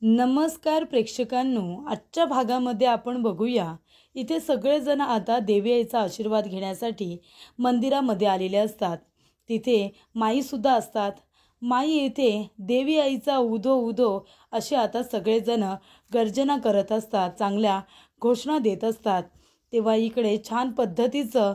नमस्कार प्रेक्षकांनो, आजच्या भागामध्ये आपण बघूया. इथे सगळेजण आता देवी आईचा आशीर्वाद घेण्यासाठी मंदिरामध्ये आलेले असतात. तिथे माईसुद्धा असतात. माई इथे देवी आईचा उदो उदो असे आता सगळेजण गर्जना करत असतात, चांगल्या घोषणा देत असतात. तेव्हा इकडे छान पद्धतीचं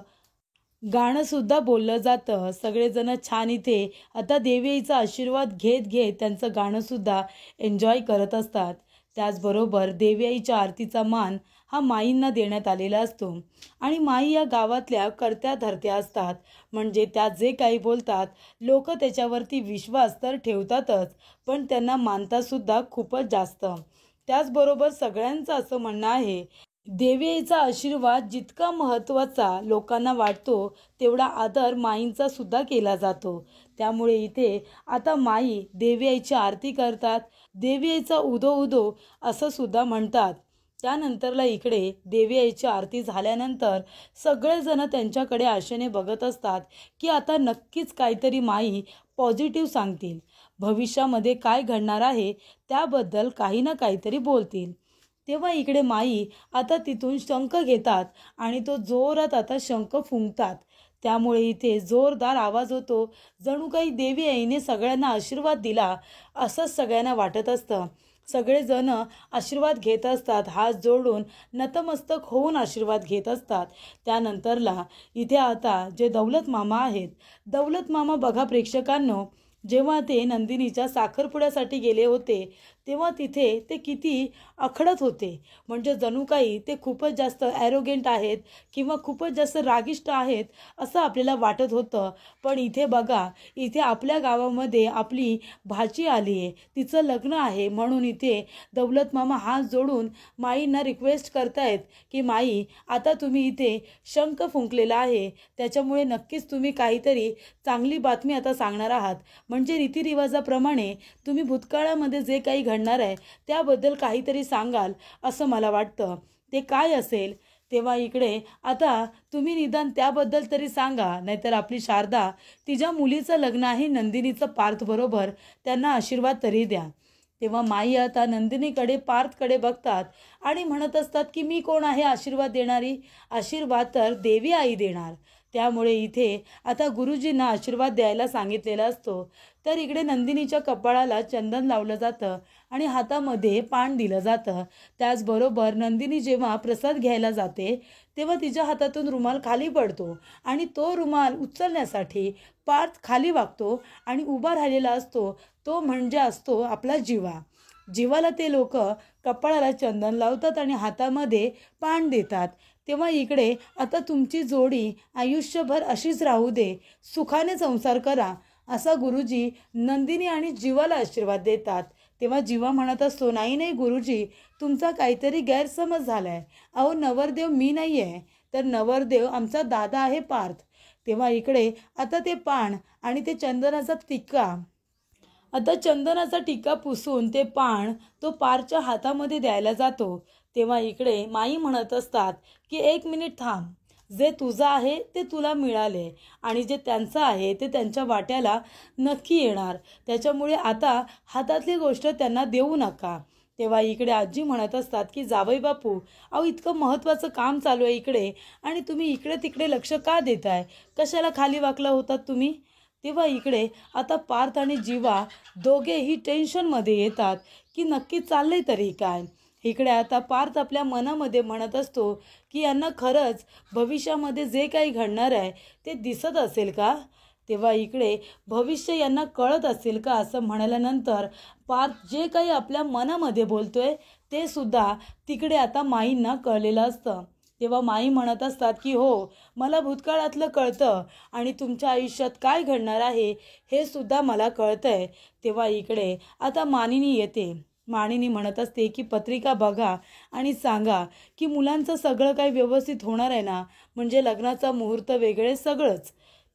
गाणंसुद्धा बोललं जातं. सगळेजण छान इथे आता देवी आईचा आशीर्वाद घेत घेत त्यांचं गाणंसुद्धा एन्जॉय करत असतात. त्याचबरोबर देवी आईच्या आरतीचा मान हा माईंना देण्यात आलेला असतो आणि माई या गावातल्या करत्या धरत्या असतात. म्हणजे त्या जे काही बोलतात लोक त्याच्यावरती विश्वास तर ठेवतातच, पण त्यांना मानतासुद्धा खूपच जास्त. त्याचबरोबर सगळ्यांचं असं म्हणणं आहे, देवी आईचा आशीर्वाद जितका महत्त्वाचा लोकांना वाटतो तेवढा आदर माईंचा सुद्धा केला जातो. त्यामुळे इथे आता माई देवी आईची आरती करतात. देवी आईचा उदो उदो असं सुद्धा म्हणतात. त्यानंतरला इकडे देवी आईची आरती झाल्यानंतर सगळेजण त्यांच्याकडे आशेने बघत असतात की आता नक्कीच काहीतरी माई पॉझिटिव्ह सांगतील, भविष्यामध्ये काय घडणार आहे त्याबद्दल काही ना काहीतरी बोलतील. तेव्हा इकडे माई आता तिथून शंख घेतात आणि तो जोरात आता शंख फुंकतात. त्यामुळे इथे जोरदार आवाज होतो, जणू काही देवी आईने सगळ्यांना आशीर्वाद दिला असंच सगळ्यांना वाटत असतं. सगळेजण आशीर्वाद घेत असतात, हात जोडून नतमस्तक होऊन आशीर्वाद घेत असतात. त्यानंतरला इथे आता जे दौलत मामा आहेत, दौलत मामा बघा प्रेक्षकांनो, जेव्हा ते नंदिनीच्या साखरपुड्यासाठी गेले होते तेव्हा तिथे ते किती अखडत होते. म्हणजे जणू काही ते खूपच जास्त ॲरोगेंट आहेत किंवा खूपच जास्त रागिष्ट आहेत असं आपल्याला वाटत होतं. पण इथे बघा, इथे आपल्या गावामध्ये आपली भाची आली आहे, तिचं लग्न आहे, म्हणून इथे दौलत मामा हात जोडून माईंना रिक्वेस्ट करतायत की माई आता तुम्ही इथे शंख फुंकलेला आहे, त्याच्यामुळे नक्कीच तुम्ही काहीतरी चांगली बातमी आता सांगणार आहात. म्हणजे रीतिरिवाजाप्रमाणे तुम्ही भूतकाळामध्ये जे काही घडणार आहे त्याबद्दल काहीतरी सांगाल असं मला वाटतं. ते काय असेल? तेव्हा इकडे आता तुम्ही निदान त्याबद्दल तरी सांगा, नाहीतर आपली शारदा तिच्या मुलीचं लग्न आहे नंदिनीचं पार्थबरोबर, त्यांना आशीर्वाद तरी द्या. तेव्हा माई आता नंदिनीकडे पार्थकडे बघतात आणि म्हणत असतात की मी कोण आहे आशीर्वाद देणारी? आशीर्वाद तर देवी आई देणार. त्यामुळे इथे आता गुरुजींना आशीर्वाद द्यायला सांगितलेला असतो. तर इकडे नंदिनीच्या कपाळाला चंदन लावलं जातं आणि हातामध्ये पान दिलं जातं. त्याचबरोबर नंदिनी जेव्हा प्रसाद घ्यायला जाते तेव्हा तिच्या हातातून रुमाल खाली पडतो आणि तो रुमाल उचलण्यासाठी पार्थ खाली वागतो आणि उभा राहिलेला असतो. तो म्हणजे असतो आपला जीवा. जीवाला ते लोक कपाळाला चंदन लावतात आणि हातामध्ये पान देतात. तेव्हा इकडे आता तुमची जोडी आयुष्यभर अशीच राहू दे, सुखाने संसार करा असा गुरुजी नंदिनी आणि जीवाला आशीर्वाद देतात. तेव्हा जीवा म्हणत असतो, नाही नाही गुरुजी, तुमचा काहीतरी गैरसमज झाला आहे. अहो नवरदेव मी नाही आहे, तर नवरदेव आमचा दादा आहे पार्थ. तेव्हा इकडे आता ते पान आणि ते चंदनाचा टिक्का, आता चंदनाचा टिक्का पुसून ते पान तो पारच्या हातामध्ये द्यायला जातो. तेव्हा इकडे माई म्हणत असतात की 1 मिनिट थांब, जे तुझं आहे ते तुला मिळाले आणि जे त्यांचं आहे ते त्यांच्या वाट्याला नक्की येणार. त्याच्यामुळे आता हातातली गोष्ट त्यांना देऊ नका. तेव्हा इकडे आजी म्हणत असतात की जावई बापू, अहो इतकं महत्त्वाचं काम चालू आहे इकडे आणि तुम्ही इकडे तिकडे लक्ष का देताय? कशाला खाली वाकला होतात तुम्ही? तेव्हा इकडे आता पार्थ आणि जीवा दोघेही टेन्शनमध्ये येतात की नक्की चाललंय तरी काय. इकडे आता पार्थ आपल्या मनामध्ये म्हणत असतो की यांना खरंच भविष्यामध्ये जे काही घडणार आहे ते दिसत असेल का? तेव्हा इकडे भविष्य यांना कळत असेल का असं म्हणाल्यानंतर पार्थ जे काही आपल्या मनामध्ये बोलतोय ते सुद्धा तिकडे आता माईंना कळलेलं असतं. तेव्हा माई म्हणत असतात की हो, मला भूतकाळातलं कळतं आणि तुमच्या आयुष्यात काय घडणार आहे हे सुद्धा मला कळतंय. तेव्हा इकडे आता मानिनी येते. मानिनी म्हणत असते की पत्रिका बघा आणि सांगा की मुलांचं सगळं काही व्यवस्थित होणार आहे ना, म्हणजे लग्नाचा मुहूर्त वेगळे सगळंच.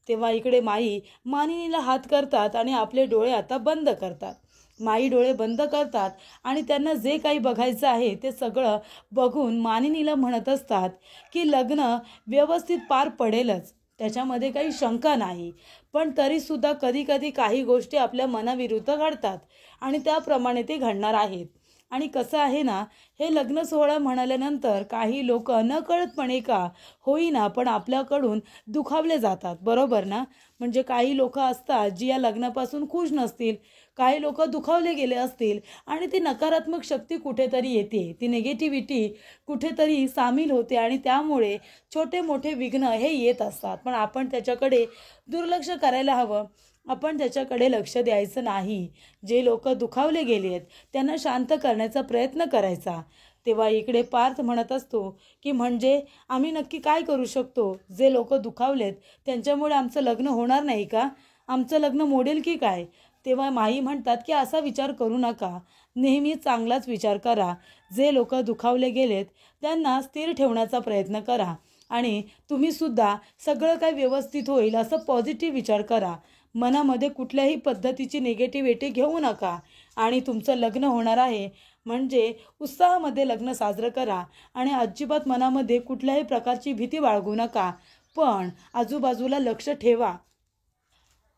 तेव्हा इकडे माई मानिनीला हात करतात आणि आपले डोळे आता बंद करतात. माई डोळे बंद करतात आणि त्यांना जे काही बघायचं आहे ते सगळं बघून मानिनीला म्हणत असतात की लग्न व्यवस्थित पार पडेलच, त्याच्यामध्ये काही शंका नाही. पण तरीसुद्धा कधी कधी काही गोष्टी आपल्या मनाविरुद्ध घडतात आणि त्याप्रमाणे ते घडणार आहेत. आणि कसं आहे ना, हे लग्न सोहळा म्हणाल्यानंतर काही लोक नकळतपणे का होईना पण आपल्याकडून दुखावले जातात, बरोबर ना? म्हणजे काही लोक असतात जी या लग्नापासून खुश नसतील, काही लोक दुखावले गेले असतील आणि ती नकारात्मक शक्ती कुठेतरी येते, ती निगेटिव्हिटी कुठेतरी सामील होते आणि त्यामुळे छोटे मोठे विघ्न हे येत असतात. पण आपण त्याच्याकडे दुर्लक्ष करायला हवं, आपण त्याच्याकडे लक्ष द्यायचं नाही. जे लोक दुखावले गेलेत त्यांना शांत करण्याचा प्रयत्न करायचा. तेव्हा इकडे पार्थ म्हणत असतो की म्हणजे आम्ही नक्की काय करू शकतो? जे लोक दुखावलेत त्यांच्यामुळे आमचं लग्न होणार नाही का? आमचं लग्न मोडेल की काय? तेव्हा माई म्हणतात की असा विचार करू नका, नेहमी चांगलाच विचार करा. जे लोक दुखावले गेलेत त्यांना स्थिर ठेवण्याचा प्रयत्न करा आणि तुम्ही सुद्धा सगळं काही व्यवस्थित होईल असं पॉझिटिव्ह विचार करा. मनामध्ये कुठल्याही पद्धतीची निगेटिव्हिटी घेऊ नका आणि तुमचं लग्न होणार आहे म्हणजे उत्साहामध्ये लग्न साजरं करा आणि अजिबात मनामध्ये कुठल्याही प्रकारची भीती बाळगू नका. पण आजूबाजूला लक्ष ठेवा,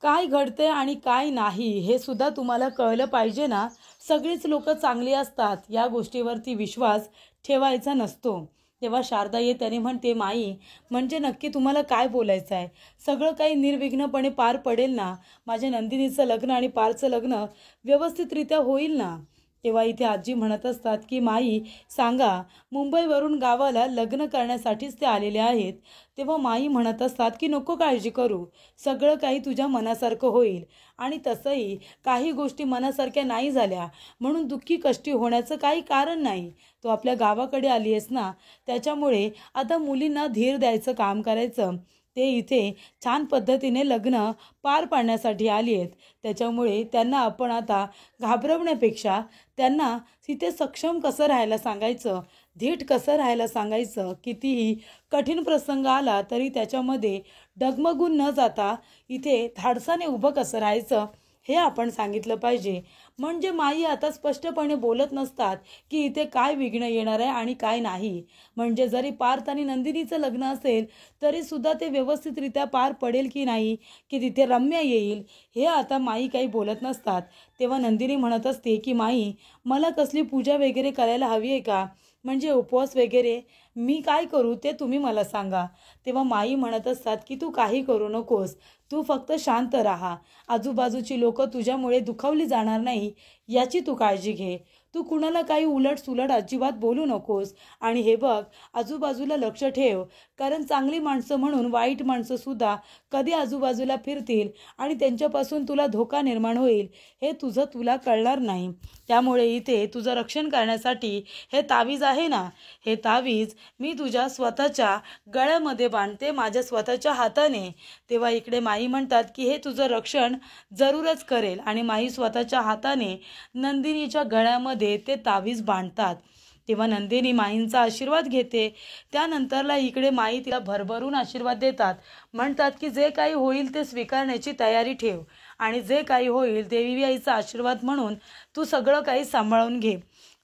काय घडते आणि काय नाही हे सुद्धा तुम्हाला कळलं पाहिजे ना. सगळीच लोक चांगली असतात या गोष्टीवरती विश्वास ठेवायचा नसतो. तेव्हा शारदा त्याने म्हणते, माई म्हणजे नक्की तुम्हाला काय बोलायचं आहे? सगळं काही निर्विघ्नपणे पार पडेल ना? माझ्या नंदिनीचं लग्न आणि पारचं लग्न व्यवस्थितरित्या होईल ना? तेव्हा इथे आजी म्हणत असतात की माई सांगा, मुंबईवरून गावाला लग्न करण्यासाठीच ते आलेले आहेत. तेव्हा माई म्हणत असतात की नको काळजी करू, सगळं काही तुझ्या मनासारखं होईल. आणि तसंही काही गोष्टी मनासारख्या नाही झाल्या म्हणून दुःखी कष्टी होण्याचं काही कारण नाही. तो आपल्या गावाकडे आली आहेस ना, त्याच्यामुळे आता मुलींना धीर द्यायचं काम करायचं. ते इथे छान पद्धतीने लग्न पार पाडण्यासाठी आली आहेत, त्याच्यामुळे त्यांना आपण आता घाबरवण्यापेक्षा त्यांना तिथे सक्षम कसं राहायला सांगायचं, धीट कसं राहायला सांगायचं. कितीही कठीण प्रसंग आला तरी त्याच्यामध्ये डगमगून न जाता इथे धाडसाने उभं कसं राहायचं हे आपण सांगितलं पाहिजे. म्हणजे माई आता स्पष्टपणे बोलत नसतात की इथे काय विघ्न येणार आहे आणि काय नाही. म्हणजे जरी पार्थ आणि नंदिनीचं लग्न असेल तरी सुद्धा ते व्यवस्थितरित्या पार पडेल की नाही, की तिथे रम्य येईल, हे आता माई काही बोलत नसतात. तेव्हा नंदिनी म्हणत असते की माई मला कसली पूजा वगैरे करायला हवी आहे का? म्हणजे उपवास वगैरे मी काय करू ते तुम्ही मला सांगा. तेव्हा माई म्हणत असतात की तू काही करू नकोस, तू फक्त शांत राहा. आजूबाजूची लोक तुझ्यामुळे दुखावली जाणार नाही याची तू काळजी घे. तू कुणाला काही उलट सुलट अजिबात बोलू नकोस. आणि हे बघ, आजूबाजूला लक्ष ठेव, कारण चांगली माणसं म्हणून वाईट माणसं सुद्धा कधी आजूबाजूला फिरतील आणि त्यांच्यापासून तुला धोका निर्माण होईल हे तुला कळणार नाही. त्यामुळे इथे तुझं रक्षण करण्यासाठी हे तावीज आहे ना, हे तावीज मी तुझ्या स्वतःच्या गळ्यामध्ये बांधते, माझ्या स्वतःच्या हाताने. तेव्हा इकडे माई म्हणतात की हे तुझं रक्षण जरूरच करेल आणि माई स्वतःच्या हाताने नंदिनीच्या गळ्यामध्ये ते तावीज बांधतात. तेव्हा नंदिनी माईंचा आशीर्वाद घेते. त्यानंतरला इकडे माई तिला भरभरून आशीर्वाद देतात, म्हणतात की जे काही होईल ते स्वीकारण्याची तयारी ठेव आणि जे काही होईल देवी आईचा आशीर्वाद म्हणून तू सगळं काही सांभाळून घे.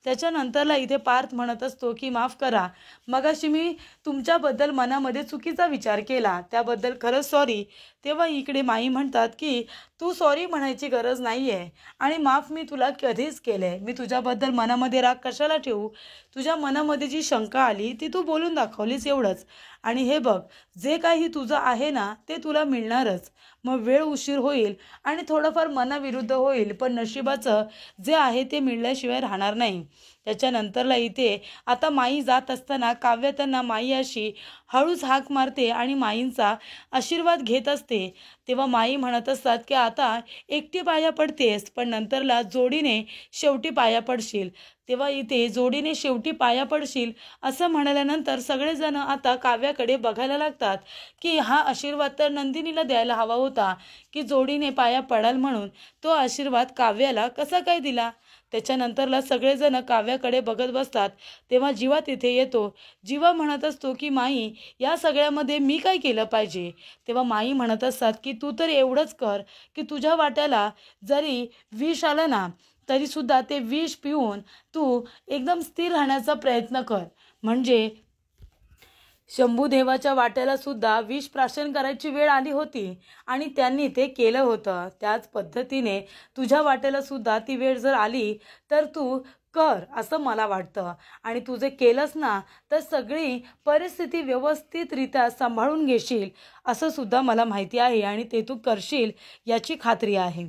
त्याच्यानंतरला इथे पार्थ म्हणत असतो की माफ करा, मगाशी मी तुमच्याबद्दल मनामध्ये चुकीचा विचार केला, त्याबद्दल खरंच सॉरी. तेव्हा इकडे माई म्हणतात की तू सॉरी म्हणायची गरज नाही आहे आणि माफ मी तुला कधीच केलं आहे. मी तुझ्याबद्दल मनामध्ये राग कशाला ठेवू? तुझ्या मनामध्ये जी शंका आली ती तू बोलून दाखवलीस एवढंच. आणि हे बघ, जे काही तुझं आहे ना ते तुला मिळणारच. मग वेळ उशीर होईल आणि थोडंफार मनाविरुद्ध होईल, पण नशिबाचं जे आहे ते मिळल्याशिवाय राहणार नाही. त्याच्यानंतरला इथे आता माई जात असताना काव्य त्यांना माई अशी हळूच हाक मारते आणि माईंचा आशीर्वाद घेत असते. तेव्हा माई म्हणत असतात की आता एकटी पाया पडतेस पण नंतरला जोडीने शेवटी पाया पडशील. तेव्हा इथे जोडीने शेवटी पाया पडशील असं म्हणाल्यानंतर सगळेजण आता काव्याकडे बघायला लागतात की हा आशीर्वाद तर नंदिनीला द्यायला हवा होता की जोडीने पाया पडाल म्हणून, तो आशीर्वाद काव्याला कसा काय दिला? त्याच्यानंतरला सगळेजण काव्याकडे बघत बसतात. तेव्हा जीवा तिथे येतो. जीवा म्हणत असतो की माई या सगळ्यामध्ये मी काय केलं पाहिजे? तेव्हा माई म्हणत असतात की तू तर एवढंच कर की तुझ्या वाट्याला जरी विष आलं ना तरीसुद्धा ते विष पिऊन तू एकदम स्थिर राहण्याचा प्रयत्न कर. म्हणजे शंभूदेवाच्या वाट्याला सुद्धा विष प्राशन करायची वेळ आली होती आणि त्यांनी ते केलं होतं. त्याच पद्धतीने तुझ्या वाट्याला सुद्धा ती वेळ जर आली तर तू कर असं मला वाटतं. आणि तू जे केलंस ना तर सगळी परिस्थिती व्यवस्थितरित्या सांभाळून घेशील असं सुद्धा मला माहिती आहे आणि ते तू करशील याची खात्री आहे.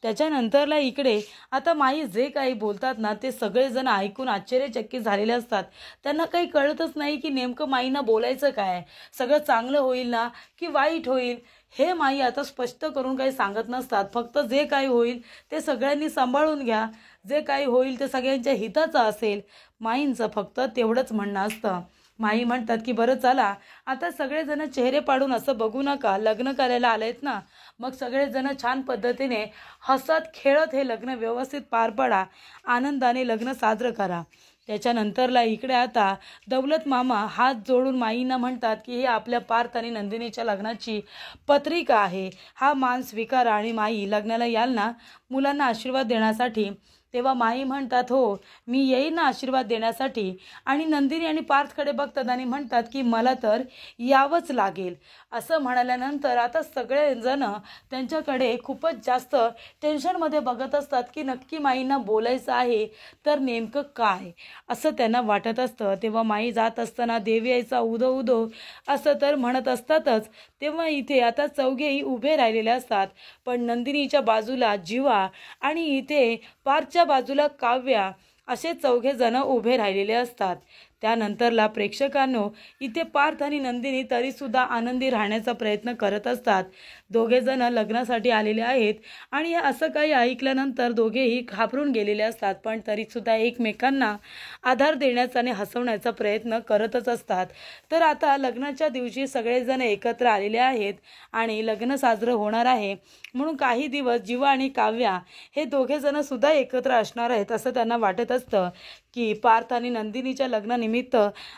त्याच्यानंतरला इकडे आता माई जे काही बोलतात ना ते सगळेजण ऐकून आश्चर्यचकित झालेले असतात. त्यांना काही कळतच नाही की नेमकं माईंना बोलायचं काय, सगळं चांगलं होईल ना की वाईट होईल हे माई आता स्पष्ट करून काही सांगत नसतात. फक्त जे काही होईल ते सगळ्यांनी सांभाळून घ्या, जे काही होईल ते सगळ्यांच्या हिताचं असेल, माईंचं फक्त तेवढंच म्हणणं असतं. माई म्हणतात की बरं चला आता सगळेजण चेहरे पाडून असं बघू नका, लग्न करायला आलेत ना मग सगळेजण छान पद्धतीने हसत खेळत हे लग्न व्यवस्थित पार पाडा, आनंदाने लग्न साजरं करा. त्याच्यानंतरला इकडे आता दौलत मामा हात जोडून माईंना म्हणतात की हे आपल्या पार्थ आणि नंदिनीच्या लग्नाची पत्रिका आहे, हा मान स्वीकारा आणि माई लग्नाला याल ना मुलांना आशीर्वाद देण्यासाठी. तेव्हा माई म्हणतात हो मी येईन ना आशीर्वाद देण्यासाठी. आणि नंदिनी आणि पार्थकडे बघतात आणि म्हणतात की मला तर यावंच लागेल. असं म्हणाल्यानंतर आता सगळेजण त्यांच्याकडे खूपच जास्त टेन्शनमध्ये बघत असतात की नक्की माईंना बोलायचं आहे तर नेमकं काय असं त्यांना वाटत असतं. तेव्हा माई जात असताना देवी यायचा उदो उदो असं तर म्हणत असतातच. तेव्हा इथे आता चौघेही उभे राहिलेले असतात. पण नंदिनीच्या बाजूला जीवा आणि इथे पार्थच्या बाजूला काव्या असे चौघे जण उभे राहिलेले असतात. त्यानंतरला प्रेक्षकांनो इथे पार्थ आणि नंदिनी तरीसुद्धा आनंदी राहण्याचा प्रयत्न करत असतात. दोघे जण लग्नासाठी आलेले आहेत आणि हे असं काही ऐकल्यानंतर दोघेही घाबरून गेलेले असतात. पण तरीसुद्धा एकमेकांना आधार देण्याचा आणि हसवण्याचा प्रयत्न करतच असतात. तर आता लग्नाच्या दिवशी सगळेजण एकत्र आलेले आहेत आणि लग्न साजरं होणार आहे म्हणून काही दिवस जीवा आणि काव्या हे दोघे जण सुद्धा एकत्र असणार आहेत असं त्यांना वाटत असतं की पार्थ आणि नंदिनीच्या लग्नानिमित्त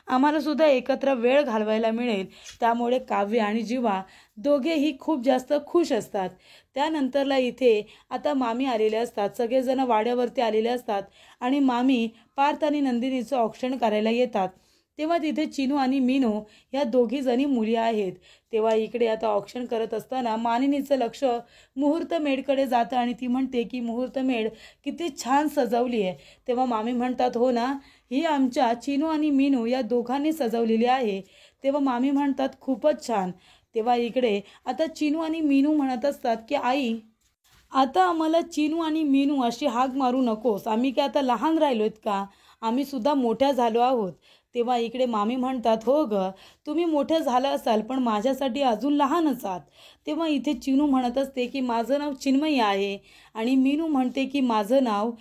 आम्हाला सुद्धा एकत्र वेळ घालवायला मिळेल. त्यामुळे काव्य आणि जीवा दोघेही खूप जास्त खुश असतात. त्यानंतरला इथे आता मामी आलेले असतात, सगळेजण वाड्यावरती आलेले असतात आणि मामी पार्थ आणि नंदिनीचं औक्षण करायला येतात. तेव्हा तिथे चिनू आणि मीनू ह्या दोघी जणी मुली आहेत. तेव्हा इकडे आता ऑप्शन करत असताना मानिनीचं लक्ष मुहूर्तमेढकडे जातं आणि ती म्हणते की मुहूर्तमेढ किती छान सजवली आहे. तेव्हा मामी म्हणतात हो ना ही आमच्या चिनू आणि मीनू या दोघांनी सजवलेली आहे. तेव्हा मामी म्हणतात खूपच छान. तेव्हा इकडे आता चिनू आणि मीनू म्हणत असतात की आई आता आम्हाला चिनू आणि मीनू अशी हाक मारू नकोस, आम्ही काय आता लहान राहिलोत का, आम्ही सुद्धा मोठ्या झालो आहोत. तेव्हा इकडे मामी म्हणतात हो ग तुम्ही मोठ्या झाला असाल पण माझ्यासाठी अजून लहानच आहात. तेव्हा इथे चिनू म्हणत असते की माझं नाव चिन्मयी आहे आणि मीनू म्हणते की माझं नाव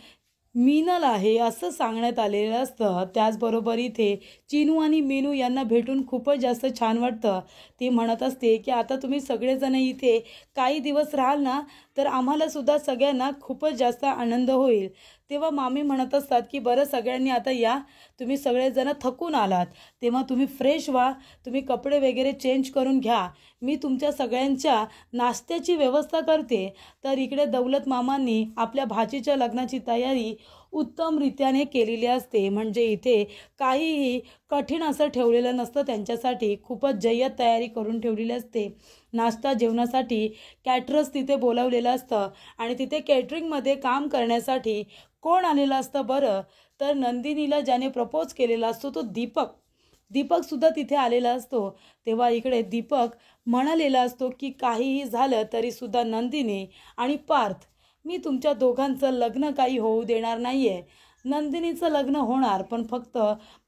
मीनल आहे असं सांगण्यात आलेलं असतं. त्याचबरोबर इथे चिनू आणि मीनू यांना भेटून खूपच जास्त छान वाटतं. ती म्हणत असते की आता तुम्ही सगळेजण इथे काही दिवस राहाल ना तर आम्हाला सुद्धा सगळ्यांना खूपच जास्त आनंद होईल. तेव्हा मामी म्हणत असतात की बरं सगळ्यांनी आता या, तुम्ही सगळेजण थकून आलात तेव्हा तुम्ही फ्रेश व्हा, तुम्ही कपडे वगैरे चेंज करून घ्या, मी तुमच्या सगळ्यांच्या नाश्त्याची व्यवस्था करते. तर इकडे दौलत मामांनी आपल्या भाचीच्या लग्नाची तयारी उत्तमरित्याने केलेली असते. म्हणजे इथे काहीही कठीण असं ठेवलेलं नसतं त्यांच्यासाठी, खूपच जय्यत तयारी करून ठेवलेली असते. नाश्ता जेवणासाठी कॅटरर्स तिथे बोलावलेलं असतं आणि तिथे कॅटरिंगमध्ये काम करण्यासाठी कोण आलेलं असतं बरं तर नंदिनीला ज्याने प्रपोज केलेला असतो तो दीपकसुद्धा तिथे आलेला असतो. तेव्हा इकडे दीपक म्हणालेला असतो की काहीही झालं तरीसुद्धा नंदिनी आणि पार्थ मी तुमच्या दोघांचं लग्न काही होऊ देणार नाही आहे. नंदिनीचं लग्न होणार पण फक्त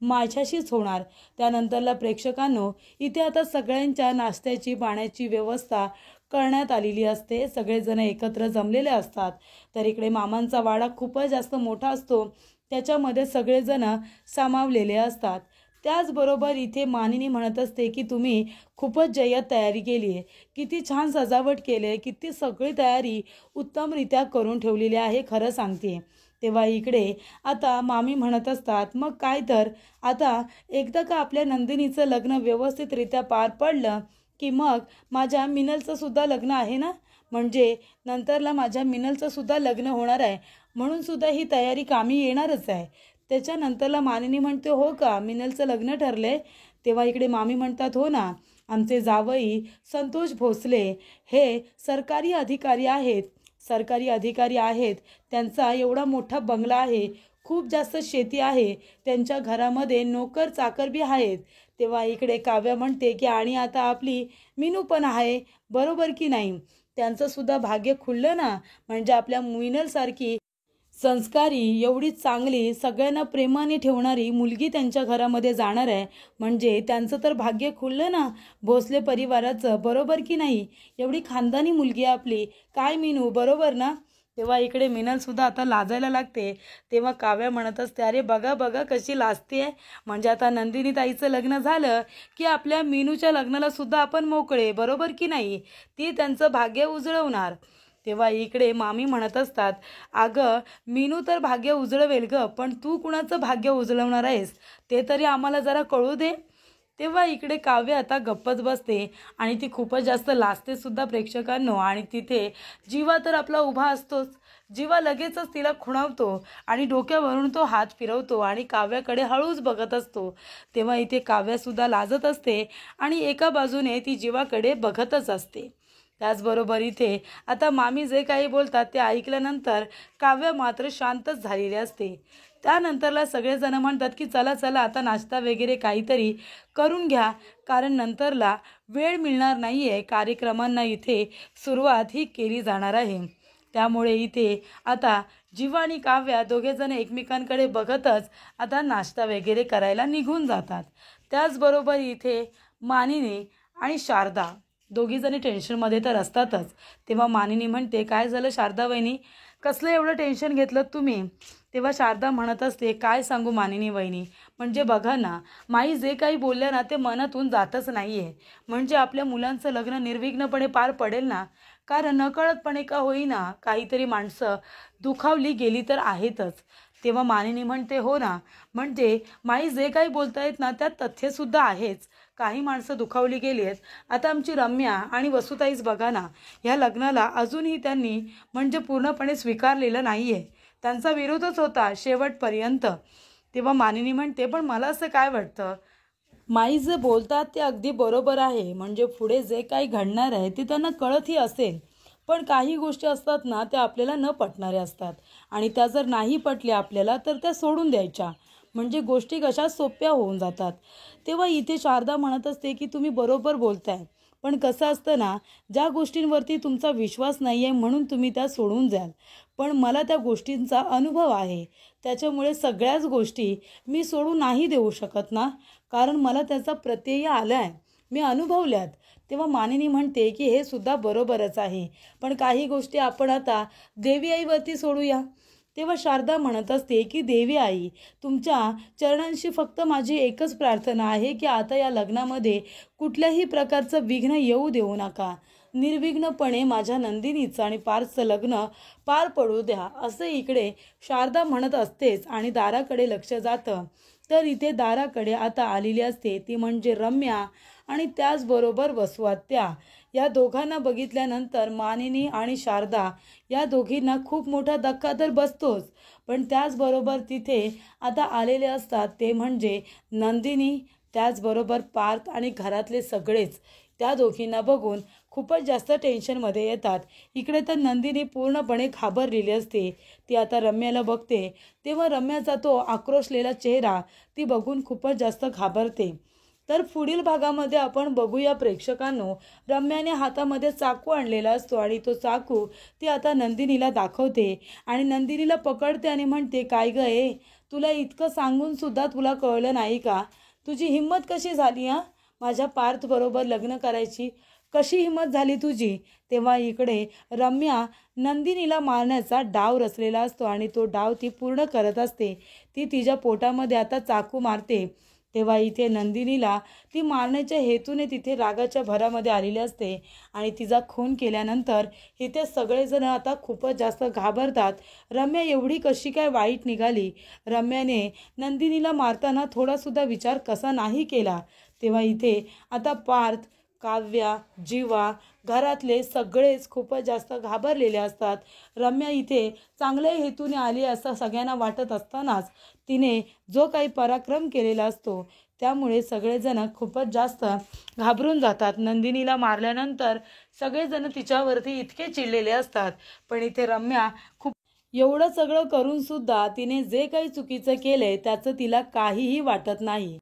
माझ्याशीच होणार. त्यानंतरला प्रेक्षकांनो इथे आता सगळ्यांच्या नाश्त्याची पाण्याची व्यवस्था करण्यात आलेली असते. सगळेजण एकत्र जमलेले असतात. तर इकडे मामांचा वाडा खूपच जास्त मोठा असतो, त्याच्यामध्ये सगळेजण सामावलेले असतात. त्याचबरोबर इथे मानिनी म्हणत असते की तुम्ही खूपच जय्यत तयारी केली आहे, किती छान सजावट केली आहे, किती सगळी तयारी उत्तमरित्या करून ठेवलेली आहे खरं सांगते. तेव्हा इकडे आता मामी म्हणत असतात मग काय तर आता एकदा का आपल्या नंदिनीचं लग्न व्यवस्थितरित्या पार पडलं की मग माझ्या मिनलचं सुद्धा लग्न आहे ना, म्हणजे नंतरला माझ्या मिनलचं सुद्धा लग्न होणार आहे म्हणून सुद्धा ही तयारी कामी येणारच आहे. त्याच्यानंतरला मानिनी म्हणते हो का मिनलचं लग्न ठरले. तेव्हा इकडे मामी म्हणतात, हो ना, आमचे जावई संतोष भोसले हे सरकारी अधिकारी आहेत. त्यांचा एवढा मोठा बंगला आहे, खूप जास्त शेती आहे, त्यांच्या घरामध्ये नोकर चाकर बी आहेत. तेव्हा इकडे काव्या म्हणते की आणि आता आपली मीनू पण आहे, बरोबर की नाही. त्यांचं सुद्धा भाग्य खुललं ना, म्हणजे आपल्या मिनलसारखी संस्कारी, एवढी चांगली, सगळ्यांना प्रेमाने ठेवणारी मुलगी त्यांच्या घरामध्ये जाणार आहे, म्हणजे त्यांचं तर भाग्य खुललं ना भोसले परिवाराचं, बरोबर की नाही. एवढी खानदानी मुलगी आहे आपली, काय मीनू, बरोबर ना. तेव्हा इकडे मिनलसुद्धा आता लाजायला लागते. तेव्हा काव्या म्हणत असते, अरे बघा बघा कशी लाजते आहे, म्हणजे आता नंदिनी ताईचं लग्न झालं की आपल्या मीनूच्या लग्नाला सुद्धा आपण मोकळे, बरोबर की नाही. ती त्यांचं भाग्य उजळवणार. तेव्हा इकडे मामी म्हणत असतात, अगं मीनू तर भाग्य उजळवेल ग, पण तू कुणाचं भाग्य उजळवणार आहेस ते तरी आम्हाला जरा कळू दे. तेव्हा इकडे काव्य आता गप्पच बसते आणि ती खूपच जास्त लाजते सुद्धा प्रेक्षकांनो. आणि तिथे जीवा तर आपला उभा असतोच. जीवा लगेचच तिला खुणावतो आणि डोक्यावरून तो हात फिरवतो आणि काव्याकडे हळूच बघत असतो. तेव्हा इथे काव्यासुद्धा लाजत असते आणि एका बाजूने ती जीवाकडे बघतच असते. त्याचबरोबर इथे आता मामी जे काही बोलतात ते ऐकल्यानंतर काव्य मात्र शांतच झालेली असते. त्यानंतरला सगळेजण म्हणतात की चला चला आता नाश्ता वगैरे काहीतरी करून घ्या, कारण नंतरला वेळ मिळणार नाही आहे, कार्यक्रमांना इथे सुरुवात ही केली जाणार आहे. त्यामुळे इथे आता जीवा आणि काव्या दोघेजण एकमेकांकडे बघतच आता नाश्ता वगैरे करायला निघून जातात. त्याचबरोबर इथे मानिनी आणि शारदा दोघीजणी टेन्शनमध्ये तर असतातच. तेव्हा मानिनी म्हणते, काय झालं शारदा वहिनी, कसलं एवढं टेन्शन घेतलं तुम्ही. तेव्हा शारदा म्हणत असते, काय सांगू मानिनी वहिनी, म्हणजे बघा ना, माई जे काही बोलल्या ना ते मनातून जातच नाही आहे. म्हणजे आपल्या मुलांचं लग्न निर्विघ्नपणे पार पडेल ना, कारण नकळतपणे का होईना काहीतरी माणसं दुखावली गेली तर आहेतच. तेव्हा मानिनी म्हणते, हो ना, म्हणजे माई जे काही बोलतायत ना त्यात तथ्यसुद्धा आहेच. काही माणसं दुखावली गेली आहेत. आता आमची रम्या आणि वसुताईच बघा ना, ह्या लग्नाला अजूनही त्यांनी म्हणजे पूर्णपणे स्वीकारलेलं नाही आहे. त्यांचा विरोधच होता शेवटपर्यंत. तेव्हा मानिनी म्हणते, पण मला असं काय वाटतं, माई जे बोलतात ते अगदी बरोबर आहे. म्हणजे पुढे जे काही घडणार आहे ते त्यांना कळतही असेल, पण काही गोष्टी असतात ना त्या आपल्याला न पटणाऱ्या असतात आणि त्या जर नाही पटल्या आपल्याला तर त्या सोडून द्यायच्या, म्हणजे गोष्टी कशा सोप्या होऊन जातात. तेव्हा इथे शारदा म्हणत असते की तुम्ही बरोबर बोलताय, पण कसं असतं ना, ज्या गोष्टींवरती तुमचा विश्वास नाही आहे म्हणून तुम्ही त्या सोडून द्याल, पण मला त्या गोष्टींचा अनुभव आहे, त्याच्यामुळे सगळ्याच गोष्टी मी सोडून नाही देऊ शकत ना, कारण मला त्याचा प्रत्यय आला आहे, मी अनुभवल्यात. तेव्हा मानिनी म्हणते की हे सुद्धा बरोबरच आहे, पण काही गोष्टी आपण आता देवी आईवरती सोडूया. तेव्हा शारदा म्हणत असते की देवी आई, तुमच्या चरणांशी फक्त माझी एकच प्रार्थना आहे की आता या लग्नामध्ये कुठल्याही प्रकारचं विघ्न येऊ देऊ नका. निर्विघ्नपणे माझ्या नंदिनीचं आणि पार्थचं लग्न पार पडू द्या, असं इकडे शारदा म्हणत असतेच. आणि दाराकडे लक्ष जातं तर इथे दाराकडे आता आलेली असते ती म्हणजे रम्या आणि त्याचबरोबर वसुआत्या. या दोघांना बघितल्यानंतर मानिनी आणि शारदा या दोघींना खूप मोठा धक्का तर बसतोच, पण त्याचबरोबर तिथे आता आलेले असतात ते म्हणजे नंदिनी, त्याचबरोबर पार्थ आणि घरातले सगळेच त्या दोघींना बघून खूपच जास्त टेन्शनमध्ये येतात. इकडे तर नंदिनी पूर्णपणे घाबरलेली असते. ती आता रम्याला बघते तेव्हा रम्याचा तो आक्रोशलेला चेहरा ती बघून खूपच जास्त घाबरते. तर पुढील भागामध्ये आपण बघूया प्रेक्षकांनो, रम्याने हातामध्ये चाकू आणलेला असतो आणि तो चाकू ती आता नंदिनीला दाखवते आणि नंदिनीला पकडते आणि म्हणते, काय ग ए, तुला इतकं सांगून सुद्धा तुला कळलं नाही का, तुझी हिंमत कशी झाली हा माझ्या पार्थ बरोबर लग्न करायची, कशी हिंमत झाली तुझी. तेव्हा इकडे रम्या नंदिनीला मारण्याचा डाव रचलेला असतो आणि तो डाव ती पूर्ण करत असते. ती तिच्या पोटामध्ये आता चाकू मारते. तेव्हा इथे नंदिनीला ती मारण्याच्या हेतूने तिथे रागाच्या भरामध्ये आलेली असते आणि तिचा खून केल्यानंतर इथे सगळेजण आता खूपच जास्त घाबरतात. रम्या एवढी कशी काय वाईट निघाली, रम्याने नंदिनीला मारताना थोडासुद्धा विचार कसा नाही केला. तेव्हा इथे आता पार्थ काव्या, जीवा, घरातले सगळेच खूपच जास्त घाबरलेले असतात. रम्या इथे चांगल्या हेतूने आली असं सगळ्यांना वाटत असतानाच तिने जो काही पराक्रम केलेला असतो त्यामुळे सगळेजण खूपच जास्त घाबरून जातात. नंदिनीला मारल्यानंतर सगळेजण तिच्यावरती इतके चिडलेले असतात, पण इथे रम्या खूप एवढं सगळं करून सुद्धा तिने जे काही चुकीचं केलंय त्याचं तिला काहीही वाटत नाही.